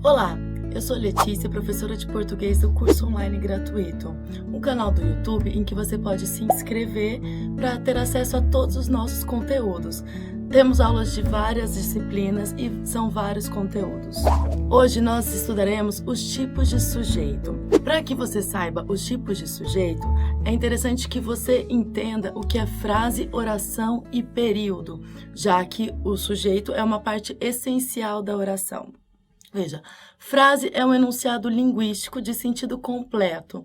Olá, eu sou Letícia, professora de português do curso online gratuito, um canal do YouTube em que você pode se inscrever para ter acesso a todos os nossos conteúdos. Temos aulas de várias disciplinas e são vários conteúdos. Hoje nós estudaremos os tipos de sujeito. Para que você saiba os tipos de sujeito, é interessante que você entenda o que é frase, oração e período, já que o sujeito é uma parte essencial da oração. Veja, frase é um enunciado linguístico de sentido completo.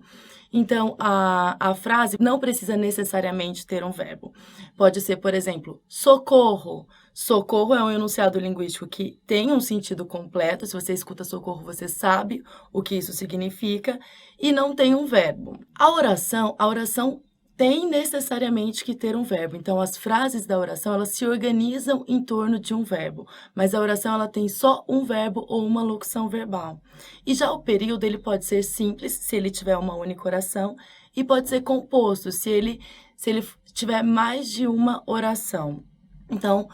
Então, a frase não precisa necessariamente ter um verbo. Pode ser, por exemplo, socorro. Socorro é um enunciado linguístico que tem um sentido completo. Se você escuta socorro, você sabe o que isso significa e não tem um verbo. A oração tem necessariamente que ter um verbo. Então, as frases da oração, elas se organizam em torno de um verbo, mas a oração ela tem só um verbo ou uma locução verbal. E já o período, ele pode ser simples, se ele tiver uma única oração, e pode ser composto, se ele tiver mais de uma oração. Então,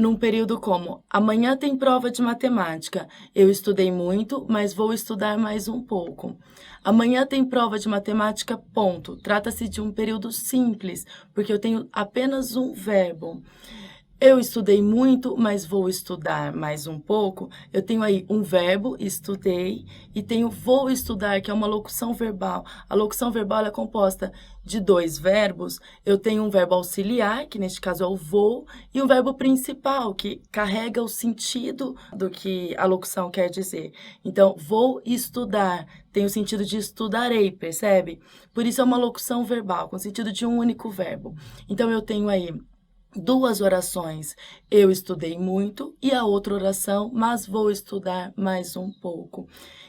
num período como, amanhã tem prova de matemática, eu estudei muito, mas vou estudar mais um pouco. Amanhã tem prova de matemática, ponto. Trata-se de um período simples, porque eu tenho apenas um verbo. Eu estudei muito, mas vou estudar mais um pouco. Eu tenho aí um verbo, estudei, e tenho vou estudar, que é uma locução verbal. A locução verbal é composta de dois verbos. Eu tenho um verbo auxiliar, que neste caso é o vou, e um verbo principal, que carrega o sentido do que a locução quer dizer. Então, vou estudar tem o sentido de estudarei, percebe? Por isso é uma locução verbal, com o sentido de um único verbo. Então, eu tenho aí duas orações, eu estudei muito, e a outra oração, mas vou estudar mais um pouco.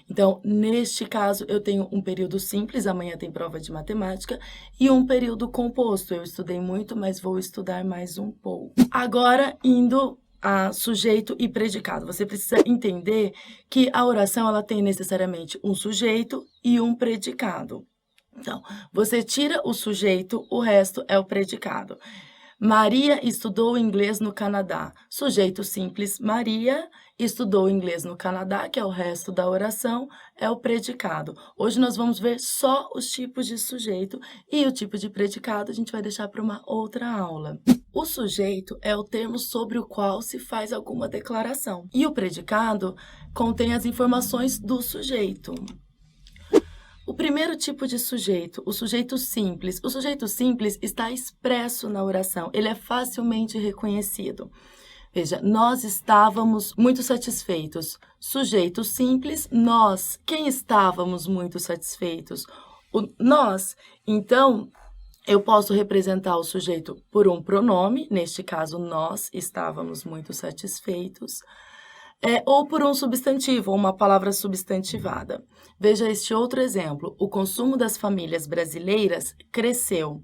Então, neste caso, eu tenho um período simples, amanhã tem prova de matemática, e um período composto, eu estudei muito, mas vou estudar mais um pouco. Agora, indo a sujeito e predicado. Você precisa entender que a oração ela tem necessariamente um sujeito e um predicado. Então, você tira o sujeito, o resto é o predicado. Maria estudou inglês no Canadá. Sujeito simples, Maria estudou inglês no Canadá, que é o resto da oração, é o predicado. Hoje nós vamos ver só os tipos de sujeito e o tipo de predicado a gente vai deixar para uma outra aula. O sujeito é o termo sobre o qual se faz alguma declaração. E o predicado contém as informações do sujeito. O primeiro tipo de sujeito, o sujeito simples. O sujeito simples está expresso na oração, ele é facilmente reconhecido. Veja, nós estávamos muito satisfeitos. Sujeito simples, nós. Quem estávamos muito satisfeitos? Nós. Então, eu posso representar o sujeito por um pronome, neste caso, nós estávamos muito satisfeitos. Ou por um substantivo, ou uma palavra substantivada. Veja este outro exemplo. O consumo das famílias brasileiras cresceu.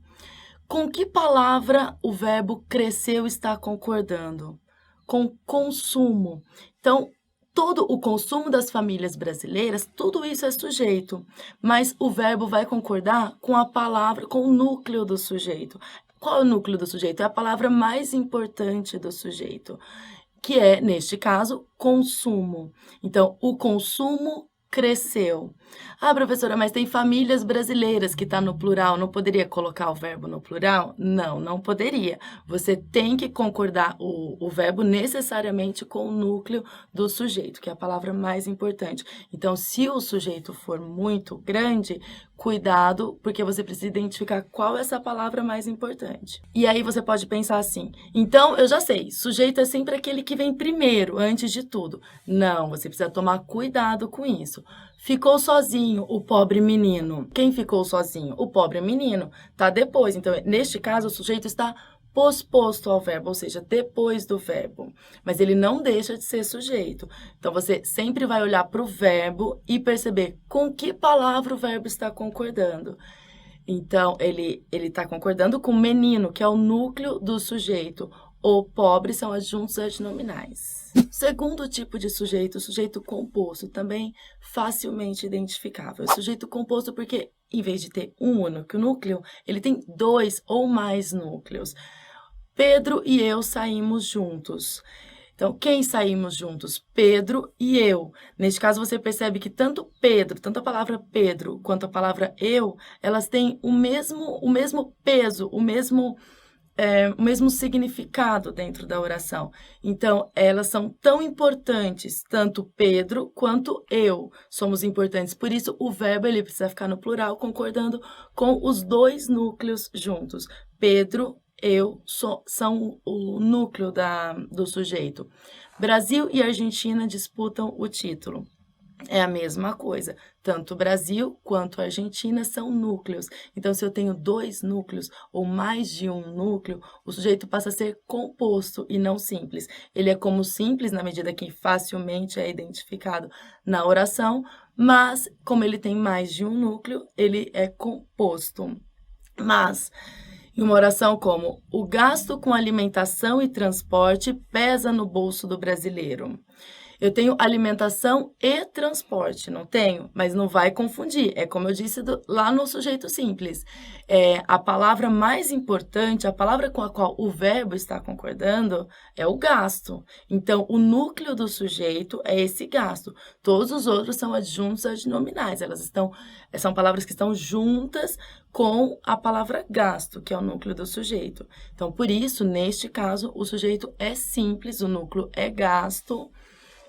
Com que palavra o verbo cresceu está concordando? Com consumo. Então, todo o consumo das famílias brasileiras, tudo isso é sujeito, mas o verbo vai concordar com a palavra, com o núcleo do sujeito. Qual é o núcleo do sujeito? É a palavra mais importante do sujeito, que é, neste caso, consumo. Então, o consumo cresceu. Ah, professora, mas tem famílias brasileiras que está no plural, não poderia colocar o verbo no plural? Não, não poderia. Você tem que concordar o verbo necessariamente com o núcleo do sujeito, que é a palavra mais importante. Então, se o sujeito for muito grande, cuidado, porque você precisa identificar qual é essa palavra mais importante. E aí você pode pensar assim, então eu já sei, sujeito é sempre aquele que vem primeiro, antes de tudo. Não, você precisa tomar cuidado com isso. Ficou sozinho o pobre menino. Quem ficou sozinho? O pobre menino. Tá depois. Então, neste caso, o sujeito está posposto ao verbo, ou seja, depois do verbo. Mas ele não deixa de ser sujeito. Então, você sempre vai olhar para o verbo e perceber com que palavra o verbo está concordando. Então, ele está concordando com menino, que é o núcleo do sujeito. O pobre são adjuntos adnominais. Segundo tipo de sujeito, o sujeito composto, também facilmente identificável. O sujeito composto porque, em vez de ter um único núcleo, ele tem dois ou mais núcleos. Pedro e eu saímos juntos. Então, quem saímos juntos? Pedro e eu. Neste caso, você percebe que tanto Pedro, tanto a palavra Pedro quanto a palavra eu, elas têm o mesmo peso, o mesmo significado dentro da oração. Então, elas são tão importantes, tanto Pedro quanto eu somos importantes. Por isso, o verbo ele precisa ficar no plural, concordando com os dois núcleos juntos. Pedro, eu, são o núcleo do sujeito. Brasil e Argentina disputam o título. É a mesma coisa, tanto o Brasil quanto a Argentina são núcleos. Então, se eu tenho dois núcleos ou mais de um núcleo, o sujeito passa a ser composto e não simples. Ele é como simples na medida que facilmente é identificado na oração, mas como ele tem mais de um núcleo, ele é composto. Mas em uma oração como o gasto com alimentação e transporte pesa no bolso do brasileiro. Eu tenho alimentação e transporte, não tenho? Mas não vai confundir. É como eu disse lá no sujeito simples. A palavra mais importante, a palavra com a qual o verbo está concordando, é o gasto. Então, o núcleo do sujeito é esse gasto. Todos os outros são adjuntos adnominais. São palavras que estão juntas com a palavra gasto, que é o núcleo do sujeito. Então, por isso, neste caso, o sujeito é simples, o núcleo é gasto,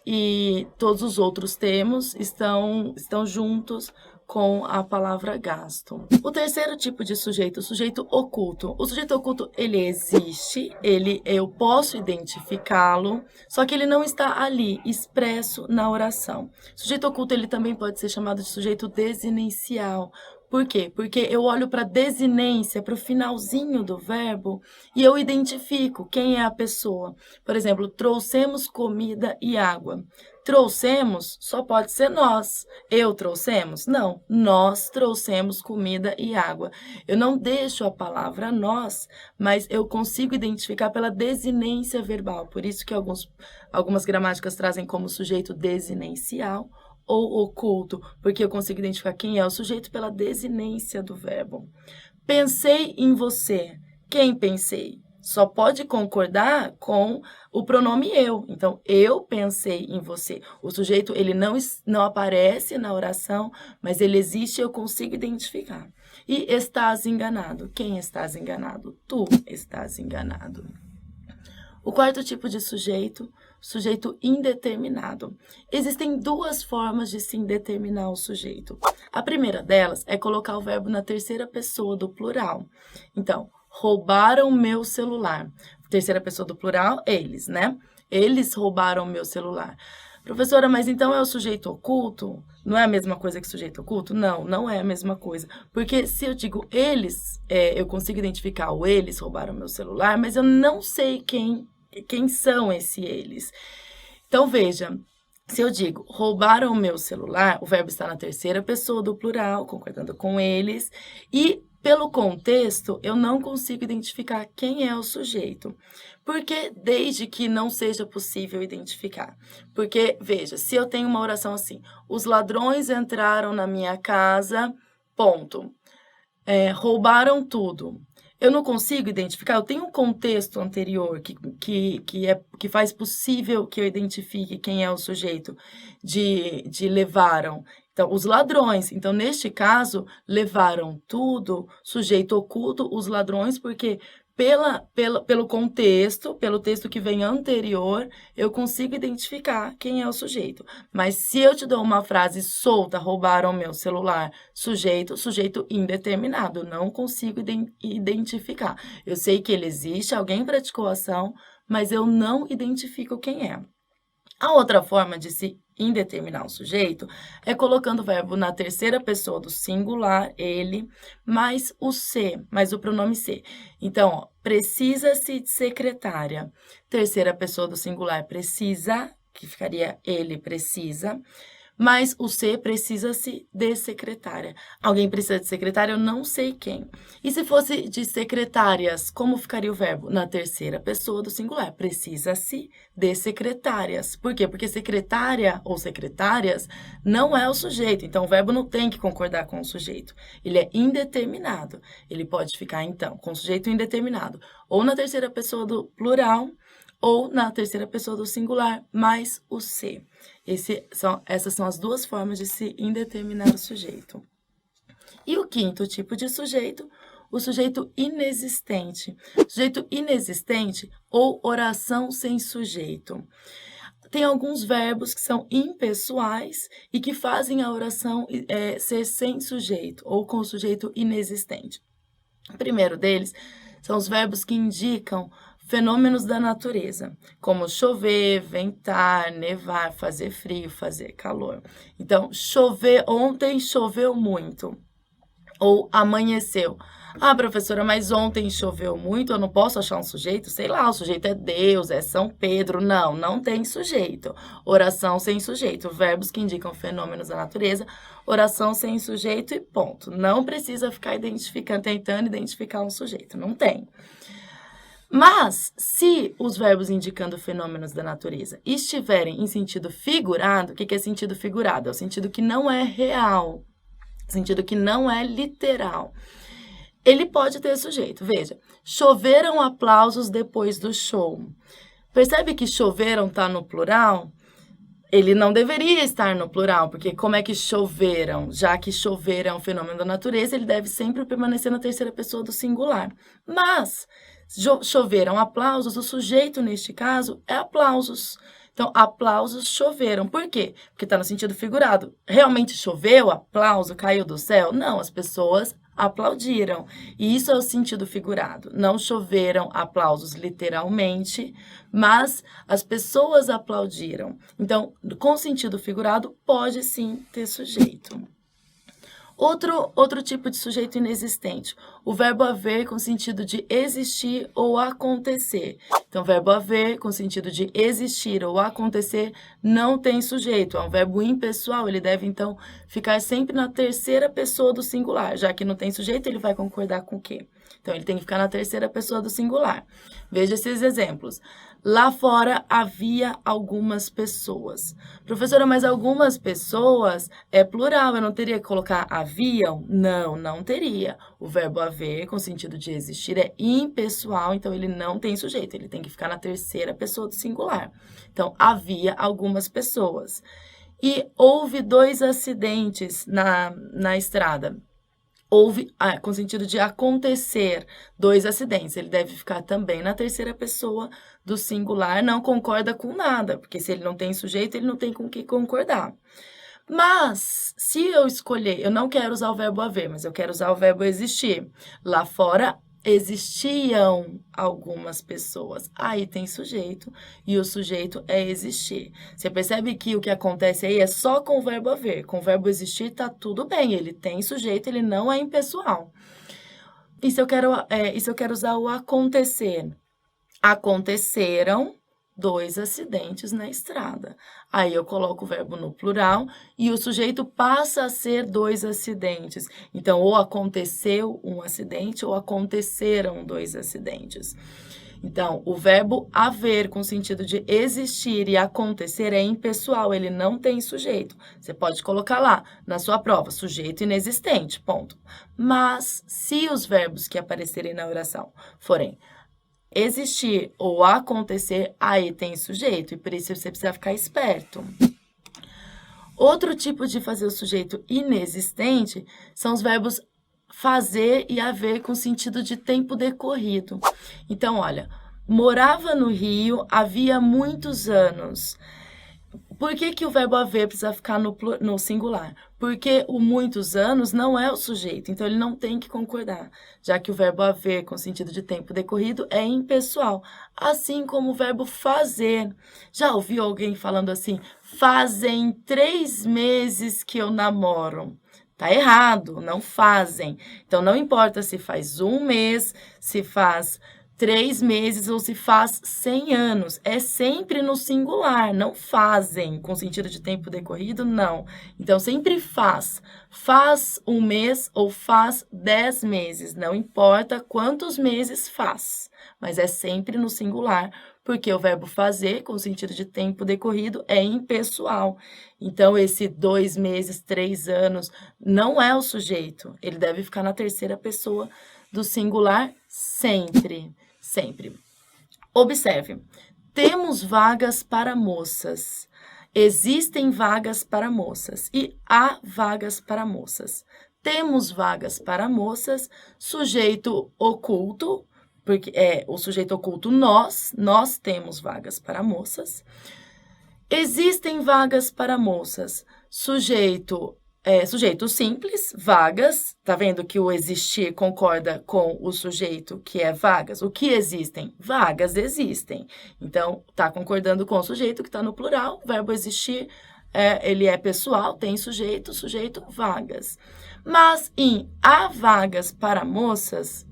e todos os outros termos estão juntos com a palavra gasto. O terceiro tipo de sujeito, o sujeito oculto. O sujeito oculto, ele existe, eu posso identificá-lo, só que ele não está ali, expresso na oração. O sujeito oculto, ele também pode ser chamado de sujeito desinencial. Por quê? Porque eu olho para a desinência, para o finalzinho do verbo, e eu identifico quem é a pessoa. Por exemplo, trouxemos comida e água. Trouxemos só pode ser nós. Eu trouxemos? Não. Nós trouxemos comida e água. Eu não deixo a palavra nós, mas eu consigo identificar pela desinência verbal. Por isso que algumas gramáticas trazem como sujeito desinencial ou oculto, porque eu consigo identificar quem é o sujeito pela desinência do verbo. Pensei em você. Quem pensei? Só pode concordar com o pronome eu. Então, eu pensei em você. O sujeito, ele não aparece na oração, mas ele existe e eu consigo identificar. E estás enganado. Quem estás enganado? Tu estás enganado. O quarto tipo de sujeito indeterminado. Existem duas formas de se indeterminar o sujeito. A primeira delas é colocar o verbo na terceira pessoa do plural. Então, roubaram meu celular. Terceira pessoa do plural, eles, né? Eles roubaram meu celular. Professora, mas então é o sujeito oculto? Não é a mesma coisa que sujeito oculto? Não, não é a mesma coisa. Porque se eu digo eles, eu consigo identificar o eles roubaram meu celular, mas eu não sei quem são eles. Então, veja, se eu digo roubaram meu celular, o verbo está na terceira pessoa do plural, concordando com eles, e pelo contexto, eu não consigo identificar quem é o sujeito. Porque desde que não seja possível identificar. Porque, veja, se eu tenho uma oração assim, os ladrões entraram na minha casa, ponto. Roubaram tudo. Eu não consigo identificar, eu tenho um contexto anterior que faz possível que eu identifique quem é o sujeito de levaram. Então, os ladrões. Então, neste caso, levaram tudo, sujeito oculto, os ladrões, porque pelo contexto, pelo texto que vem anterior, eu consigo identificar quem é o sujeito. Mas se eu te dou uma frase solta, roubaram meu celular, sujeito indeterminado, não consigo identificar. Eu sei que ele existe, alguém praticou a ação, mas eu não identifico quem é. A outra forma de se indeterminar o sujeito é colocando o verbo na terceira pessoa do singular, ele, mais o ser, mais o pronome ser. Então, precisa-se de secretária. Terceira pessoa do singular, precisa, que ficaria ele precisa, mas o ser precisa-se de secretária. Alguém precisa de secretária, eu não sei quem. E se fosse de secretárias, como ficaria o verbo? Na terceira pessoa do singular, precisa-se de secretárias. Por quê? Porque secretária ou secretárias não é o sujeito, então o verbo não tem que concordar com o sujeito. Ele é indeterminado. Ele pode ficar, então, com o sujeito indeterminado, ou na terceira pessoa do plural, ou na terceira pessoa do singular, mais o se. Essas são as duas formas de se indeterminar o sujeito. E o quinto tipo de sujeito, o sujeito inexistente. Sujeito inexistente ou oração sem sujeito. Tem alguns verbos que são impessoais e que fazem a oração ser sem sujeito ou com o sujeito inexistente. O primeiro deles são os verbos que indicam fenômenos da natureza, como chover, ventar, nevar, fazer frio, fazer calor. Então, chover, ontem choveu muito, ou amanheceu. Ah, professora, mas ontem choveu muito, eu não posso achar um sujeito? Sei lá, o sujeito é Deus, é São Pedro. Não, não tem sujeito. Oração sem sujeito. Verbos que indicam fenômenos da natureza, oração sem sujeito e ponto. Não precisa ficar tentando identificar um sujeito. Não tem. Mas, se os verbos indicando fenômenos da natureza estiverem em sentido figurado, o que é sentido figurado? É o sentido que não é real, sentido que não é literal. Ele pode ter sujeito. Veja, choveram aplausos depois do show. Percebe que choveram está no plural? Ele não deveria estar no plural, porque como é que choveram? Já que chover é um fenômeno da natureza, ele deve sempre permanecer na terceira pessoa do singular. Mas, choveram aplausos, o sujeito, neste caso, é aplausos. Então, aplausos choveram. Por quê? Porque está no sentido figurado. Realmente choveu? Aplauso? Caiu do céu? Não, as pessoas aplaudiram. E isso é o sentido figurado. Não choveram aplausos literalmente, mas as pessoas aplaudiram. Então, com sentido figurado, pode sim ter sujeito. Outro tipo de sujeito inexistente, o verbo haver com sentido de existir ou acontecer. Então, verbo haver com sentido de existir ou acontecer não tem sujeito, é um verbo impessoal, ele deve, então, ficar sempre na terceira pessoa do singular. Já que não tem sujeito, ele vai concordar com o quê? Então, ele tem que ficar na terceira pessoa do singular. Veja esses exemplos. Lá fora havia algumas pessoas. Professora, mas algumas pessoas é plural, eu não teria que colocar haviam? Não, não teria. O verbo haver, com sentido de existir, é impessoal, então ele não tem sujeito, ele tem que ficar na terceira pessoa do singular. Então, havia algumas pessoas. E houve 2 acidentes na estrada. Houve, com sentido de acontecer, 2 acidentes. Ele deve ficar também na terceira pessoa do singular, não concorda com nada, porque se ele não tem sujeito, ele não tem com o que concordar. Mas, se eu escolher, eu não quero usar o verbo haver, mas eu quero usar o verbo existir. Lá fora existiam algumas pessoas. Aí tem sujeito, e o sujeito é existir. Você percebe que o que acontece aí é só com o verbo haver. Com o verbo existir tá tudo bem, ele tem sujeito, ele não é impessoal. E se eu quero usar o acontecer? Aconteceram 2 acidentes na estrada. Aí eu coloco o verbo no plural e o sujeito passa a ser 2 acidentes. Então, ou aconteceu um acidente ou aconteceram 2 acidentes. Então, o verbo haver com sentido de existir e acontecer é impessoal, ele não tem sujeito. Você pode colocar lá na sua prova, sujeito inexistente, ponto. Mas, se os verbos que aparecerem na oração forem existir ou acontecer, aí tem sujeito, e por isso você precisa ficar esperto. Outro tipo de fazer o sujeito inexistente são os verbos fazer e haver com sentido de tempo decorrido. Então, olha, morava no Rio havia muitos anos. Por que o verbo haver precisa ficar no singular? Porque o muitos anos não é o sujeito, então ele não tem que concordar, já que o verbo haver com sentido de tempo decorrido é impessoal, assim como o verbo fazer. Já ouviu alguém falando assim, fazem 3 meses que eu namoro? Tá errado, não fazem. Então, não importa se faz 1 mês, se faz 3 meses ou se faz 100 anos. É sempre no singular, não fazem, com sentido de tempo decorrido, não. Então, sempre faz. Faz 1 mês ou faz 10 meses, não importa quantos meses faz, mas é sempre no singular, porque o verbo fazer, com sentido de tempo decorrido, é impessoal. Então, esse 2 meses, 3 anos, não é o sujeito. Ele deve ficar na terceira pessoa do singular sempre, sempre. Observe, Temos vagas para moças. Existem vagas para moças e há vagas para moças. Temos vagas para moças, sujeito oculto, porque é o sujeito oculto nós temos vagas para moças. Existem vagas para moças, sujeito simples, vagas, tá vendo que o existir concorda com o sujeito que é vagas? O que existem? Vagas existem. Então, tá concordando com o sujeito que está no plural, verbo existir, ele é pessoal, tem sujeito, vagas. Mas em há vagas para moças,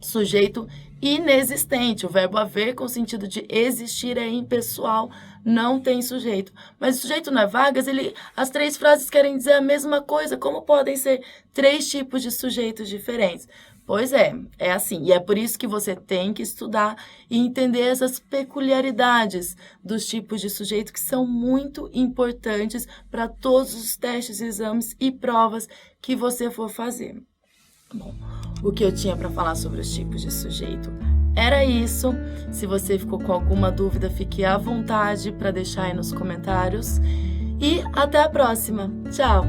sujeito inexistente. O verbo haver com o sentido de existir é impessoal, não tem sujeito. Mas o sujeito não é vagas, as três frases querem dizer a mesma coisa. Como podem ser três tipos de sujeitos diferentes? Pois é assim. E é por isso que você tem que estudar e entender essas peculiaridades dos tipos de sujeito que são muito importantes para todos os testes, exames e provas que você for fazer. Bom, o que eu tinha para falar sobre os tipos de sujeito era isso. Se você ficou com alguma dúvida, fique à vontade para deixar aí nos comentários. E até a próxima. Tchau!